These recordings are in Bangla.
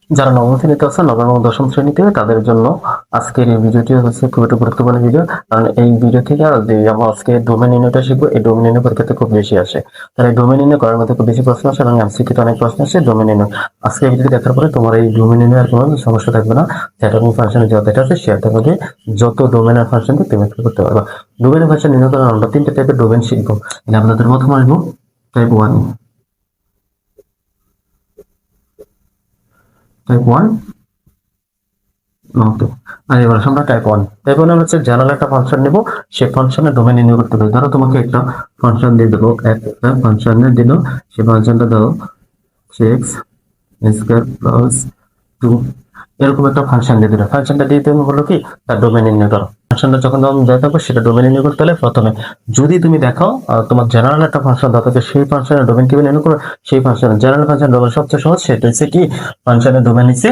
যারা নবম শ্রেণীতে আছে, নবম এবং দশম শ্রেণীতে, তাদের জন্য আজকের এই ভিডিওটি হচ্ছে খুব একটা গুরুত্বপূর্ণ ভিডিও। কারণ এই ভিডিও থেকে যে আমরা আজকে ডোমেন নির্ণয়টা শিখবো, এই ডোমেন নির্ণয় পরীক্ষাতে খুব বেশি আসে। তাহলে ডোমেন নির্ণয় করার মধ্যে খুব বেশি প্রশ্ন আসে এবং এমসিকিউতে অনেক প্রশ্ন আসে ডোমেন নির্ণয়। আজকে এই ভিডিও দেখার পরে তোমার এই ডোমেন নির্ণয় আর কোনো সমস্যা থাকবে না। চ্যাটার্নিং ফাংশনের যত এটা আছে সেটা থেকে যত ডোমেনের ফাংশনকে তুমি অ্যাপ্লাই করতে পারবে। ডোমেনের ফাংশন নির্ণয় করার আমরা তিনটা টাইপের ডোমেন শিখবো। আপনাদের প্রথম আসবো type one. Type one okay. আর এবার আমরা টাইপ ওয়ান হচ্ছে জেনারেল একটা ফাংশন নেব, সেই ফাংশনের ডোমেন নির্ণয় করতে হবে। ধরো তোমাকে একটা ফাংশন দিয়ে দেবো, একটা ফাংশনে দিল, সেই ফাংশনটা দাও এক্স স্কয়ার প্লাস টু, এরকম একটা ফাংশন দিয়ে দিল। ফাংশনটা দিয়ে তুমি বলো কি তার ডোমেন নির্ণয় করো। ফাংশনটা যখন তুমি দেখাবো সেটা ডোমেন নির্ণয় করতে হলে প্রথমে যদি তুমি দেখো তোমার জেনারেল একটা ফাংশন দাও, তাহলে সেই ফাংশনের ডোমেন কিভাবে নির্ণয় করো। সেই ফাংশনের জেনারেল ফাংশন ডোমেন সবচেয়ে সহজ, সেটা হচ্ছে কি ফাংশনের ডোমেন হচ্ছে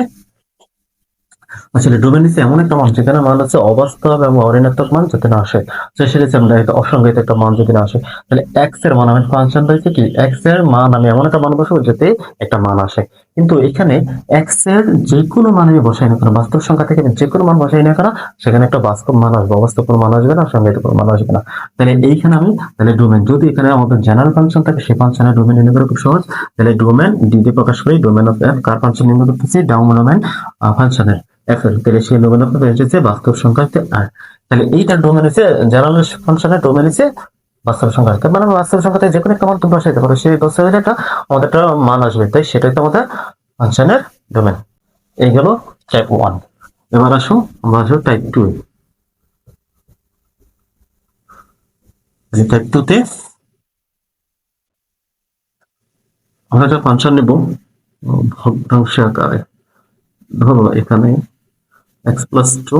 আসলে ডোমেন নিচে এমন একটা মান যেখানে মান হচ্ছে অবাস্তব এবং অঋণাত্মক মান যাতে না আসে। তো সেটা হচ্ছে আমরা একটা অসংজ্ঞায়িত একটা মান যদি না আসে, তাহলে এক্স এর মান আমি ফাংশন রয়েছে কি এক্স এর মান আমি এমন একটা মান বসাবো যাতে একটা মান আসে। কিন্তু এখানে এক্স এর যে কোনো মান আমি বসাই না কেন, বাস্তব সংখ্যা থেকে যে কোনো মান বসাই না কেন, সেখানে একটা বাস্তব মান আসবে, অবাস্তব কোনো মান আসবে না, অসংজ্ঞায়িত কোনো মান আসবে না। তাহলে এইখানে আমি তাহলে ডোমেন যদি এখানে আমাদের জেনারেল ফাংশন থাকে, সেই ফাংশনের ডোমেন নির্ণয় করা খুব সহজ। তাহলে ডোমেন ডি দিয়ে প্রকাশ করি, domain of F car function নির্ণয় করতেছি, ডোমেন ফাংশনের এফএল, তাহলে সেই ডোমেন অফ হচ্ছে বাস্তব সংখ্যা আর। তাহলে এইটা ডোমেন হচ্ছে জেনারেল ফাংশনের ডোমেন হচ্ছে বাস্তব সংখ্যা। তার মানে বাস্তব সংখ্যাতে যে কোনো একটা মান তুমি বসাইতে পারো, সেই বসাইলে একটা আমাদের একটা মান আসবে, তাই সেটাই তো আমাদের ফাংশনের ডোমেন। এই গেল টাইপ ওয়ান। এবার আসো আমরা আসবো টাইপ টু। টাইপ টু তে আমরা একটা ফাংশন নেব ভগ্নাংশ আকারে। ধরো এখানে এক্স প্লাস টু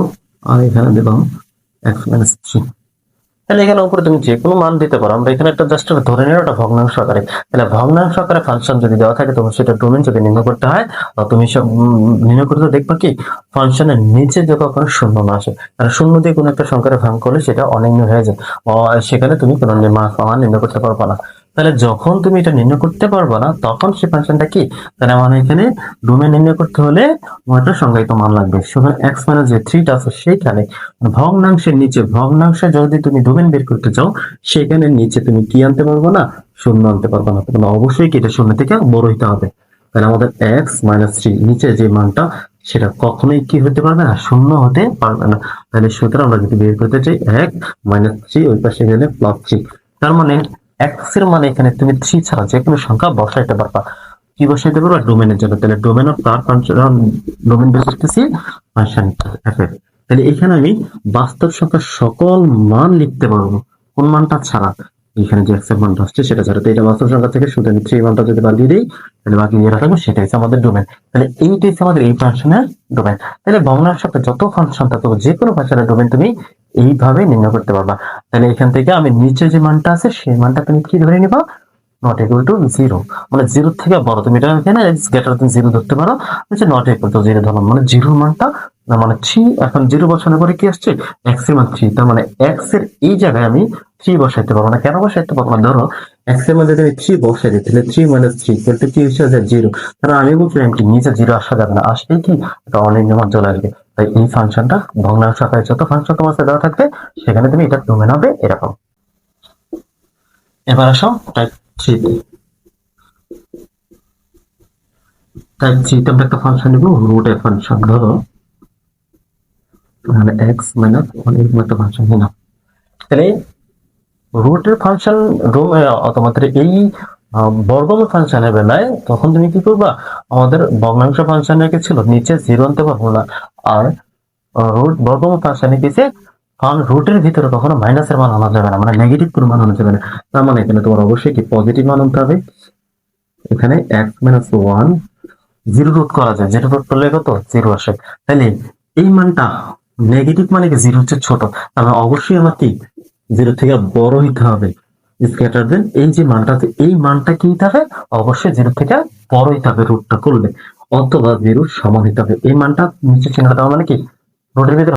আর এখানে দিলাম এক্স মাইনাস থ্রি। তাহলে এখানে উপরে তুমি যে কোনো মান দিতে পারো, আমরা এখানে একটা জাস্ট ধরে নিলাম একটা ভগ্নাংশ আকারে। তাহলে ভগ্নাংশ আকারে ফাংশন যদি দেওয়া থাকে, তোমার সেটা ডোমেন যদি নির্ণয় করতে হয়, তুমি সব নির্ণয় করতে দেখবা কি ফাংশনের নিচে যে কখনো শূন্য না আসে। কারণ শূন্য দিয়ে কোনো একটা সংখ্যার ভাগ করলে সেটা অনির্ণয় হয়ে যায়, সেখানে তুমি কোনো মান নির্ণয় করতে পারবে না। তাহলে যখন তুমি এটা নির্ণয় করতে পারবে না, তখন সেই ফাংশনটা কি, তাহলে আমার এখানে ডোমেন নির্ণয় করতে হলে আমার একটা সংজ্ঞায়িত মান লাগবে। সুতরাং এক্স মাইনাস যে থ্রিটা আছে সেইখানে ভগ্নাংশের নিচে, ভগ্নাংশে যদি তুমি ডোমেন বের করতে চাও, সেখানে নিচে তুমি কি আনতে পারবো না, শূন্য আনতে পারবো না। তাহলে অবশ্যই কি এটা শূন্য থেকে বড় হইতে হবে। তাহলে আমাদের এক্স মাইনাস থ্রি নিচে যে মানটা, সেটা কখনোই কি হতে পারবে না, শূন্য হতে পারবে না। তাহলে সুতরাং আমরা যদি বের করতে চাই এক মাইনাস থ্রি, ওই পাশে গেলে প্লাস থ্রি, তার মানে এক্স এর মানে এখানে তুমি থ্রি ছাড়া যে কোনো সংখ্যা বসাইতে পারবা। কি বসাইতে পারবা, ডোমেনের জন্য। তাহলে ডোমেন অফ তার ফাংশন, ডোমেন বের করতেছি ফাংশন এফ এর। তাহলে এখানে আমি বাস্তব সংখ্যার সকল মান লিখতে পারবো, কোন মানটা ছাড়া, এখানে যে এক্স এর মানটা আসছে সেটা ছাড়া। তো এটা বাস্তব সংখ্যা থেকে শুধু আমি থ্রি মানটা যদি বাদ দিয়ে দিই, তাহলে বাকি যেটা থাকবে সেটাই হচ্ছে আমাদের ডোমেন। তাহলে এইটাই হচ্ছে আমাদের এই ফাংশনের ডোমেন। তাহলে ভগ্নাংশের সাথে যত ফাংশন থাকবে, যে কোনো ফাংশনের ডোমেন তুমি এইভাবে নির্ণয় করতে পারবা। তাহলে এখান থেকে আমি নিচে যে মানটা আছে সেই মানটা তুমি কি ধরে নিবা, নট ইকুয়াল টু জিরো, মানে জিরো থেকে বড়। তুমি এটা এখানে গ্রেটার দেন জিরো ধরতে পারো, নট ইকুয়াল টু জিরো ধরলাম, মানে জিরোর মানটা না, মানে থ্রি। এখন জিরো বসানোর পরে কি আসছে, এক্স এর মান থ্রি, তার মানে এক্স এর এই জায়গায় আমি থ্রি বসাইতে পারবো না। কেন বসাইতে পারবো না, ধরো এক্স এর মধ্যে তুমি থ্রি বসাই দিই, তাহলে থ্রি মাইনাস থ্রি তাহলে কি হচ্ছে জিরো। তাহলে আমি বলছিলাম কি নিচে জিরো আসা যাবে না, আসলেই কি এটা অনির্ণ মান চলে আসবে। তাই এই ফাংশনটা ভগ্নাংশ আকারে যত ফাংশন তোমার সাথে দেওয়া থাকবে, সেখানে তুমি এটা ডোমেন হবে এরকম। এবার আসো টাইপ থ্রি। টাইপ থ্রিতে আমরা একটা ফাংশন নিব রুট এর ফাংশন। ধরো মানে এক্স মাইনাস ওয়ান, এরকম একটা ফাংশন নিলাম। তাহলে রুটের ফাংশন তোমাদের এই বর্গমূল ফাংশনের বেলায় তখন তুমি কি করবা, আমাদের ভগ্নাংশ ফাংশনে কি ছিল নিচে জিরো আনতে পারবো না, আর রুট বর্গমূল ফাংশনে কি যে কারণ রুটের ভিতরে কখনো মাইনাসের মান আনা যাবে না, মানে নেগেটিভ কোনো মান আনা যাবে না। তার মানে এখানে তোমার অবশ্যই কি পজিটিভ মান আনতে হবে। এখানে x minus one, zero root করা যায়, জিরো রুট করলে কত জিরো আসে। তাহলে এই মানটা নেগেটিভ, মানে কি জিরো হচ্ছে ছোট, তাহলে অবশ্যই আমার কি জিরো থেকে বড় হইতে হবে। গ্রেটার দেন এই যে মানটা আছে, এই মানটা কি হইতে হবে, অবশ্যই জিরো থেকে বড় হইতে হবে রুটটা করলে, অথবা জিরোর সমান হইতে হবে। এই মানটা নিচে চিহ্নটা দেওয়া মানে কি রুটের ভিতরে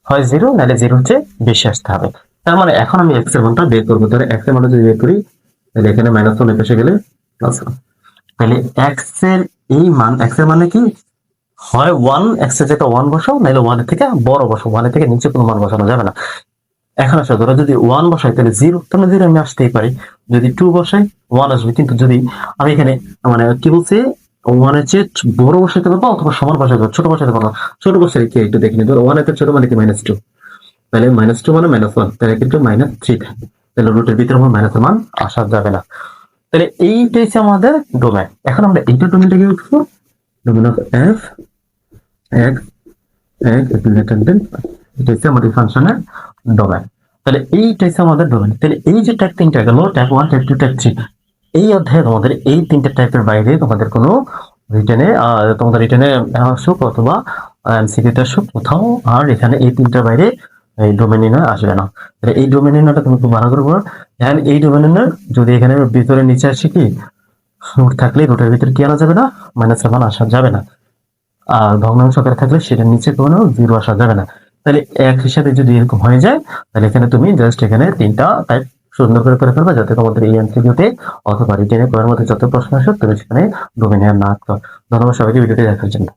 হয় জিরো, নাহলে জিরো হচ্ছে বেশি আসতে হবে। তার মানে এখন আমি এক্স এর মানটা বের করবো। তাহলে এক্স এর মানটা যদি বের করি, তাহলে এখানে মাইনাস ওয়ান এসে গেলে প্লাস ওয়ান। তাহলে এক্স এর এই মান, এক্স এর মানে কি হয় ওয়ান এক্স এর জায়গায় ওয়ান বসাও, নাহলে ওয়ানের থেকে বড় বসাও, ওয়ানের থেকে নিচে কোনো মান বসানো যাবে না। এখন আসলে ধরো যদি ওয়ান বসাই তাহলে জিরো, তাহলে জিরো আমি আসতেই পারি, যদি টু বসাই ওয়ান আসবে, কিন্তু যদি আমি এখানে মানে কি বলছি ওয়ানের চেয়ে বড় বসাইতে পারবো অথবা সমান বসাইতে পারবো, ছোট বসাইতে পারবো না। ছোট বসাই কি একটু দেখে নিই, ধরো ওয়ান এর ছোট মানে কি মাইনাস টু, তাহলে মাইনাস টু মানে মাইনাস ওয়ান, তাহলে কিন্তু মাইনাস থ্রি থাকে, তাহলে রুটের ভিতরে আমার মাইনাসের মান আসা যাবে না। তাহলে এইটা হচ্ছে আমাদের ডোমেন। এখন আমরা এইটা ডোমেনটাকে উঠবো, domain of F x x greater than, এটা হচ্ছে আমাদের ফাংশনের ডোমেন। তাহলে এইটা হচ্ছে আমাদের ডোমেন। তাহলে এই যে টাইপ তিনটা গেল, type one, type two, type three, এই অধ্যায়ে তোমাদের এই তিনটা টাইপের বাইরে তোমাদের কোনো রিটেনে তোমাদের রিটেনে আসুক অথবা এমসিকিউতে আসুক কোথাও, আর এখানে এই তিনটার বাইরে এই ডোমেন নির্ণয় আসবে না। তাহলে এই ডোমেন নির্ণয়টা তুমি খুব ভালো করে পড়ো। এখন এই ডোমেন নির্ণয় যদি এখানে ভিতরে নিচে আসে কি রুট থাকলে রুটের ভিতরে কি আনা যাবে না, মাইনাসের মান আসা যাবে না। আর ভগ্নাংশ আকারে থাকলে সেটার নিচে কোনো জিরো আসা যাবে না। তাহলে এক হিসাবে যদি এরকম হয়ে যায়, তাহলে এখানে তুমি জাস্ট এখানে তিনটা টাইপ সুন্দর করে ফেলবা, যাতে তোমাদের এই এমসিকিউতে অথবা রিটেনে করার মধ্যে যত প্রশ্ন আসে তুমি সেখানে ডোমেনিয়ার না আটকাও। ধন্যবাদ সবাইকে ভিডিওটি দেখার জন্য।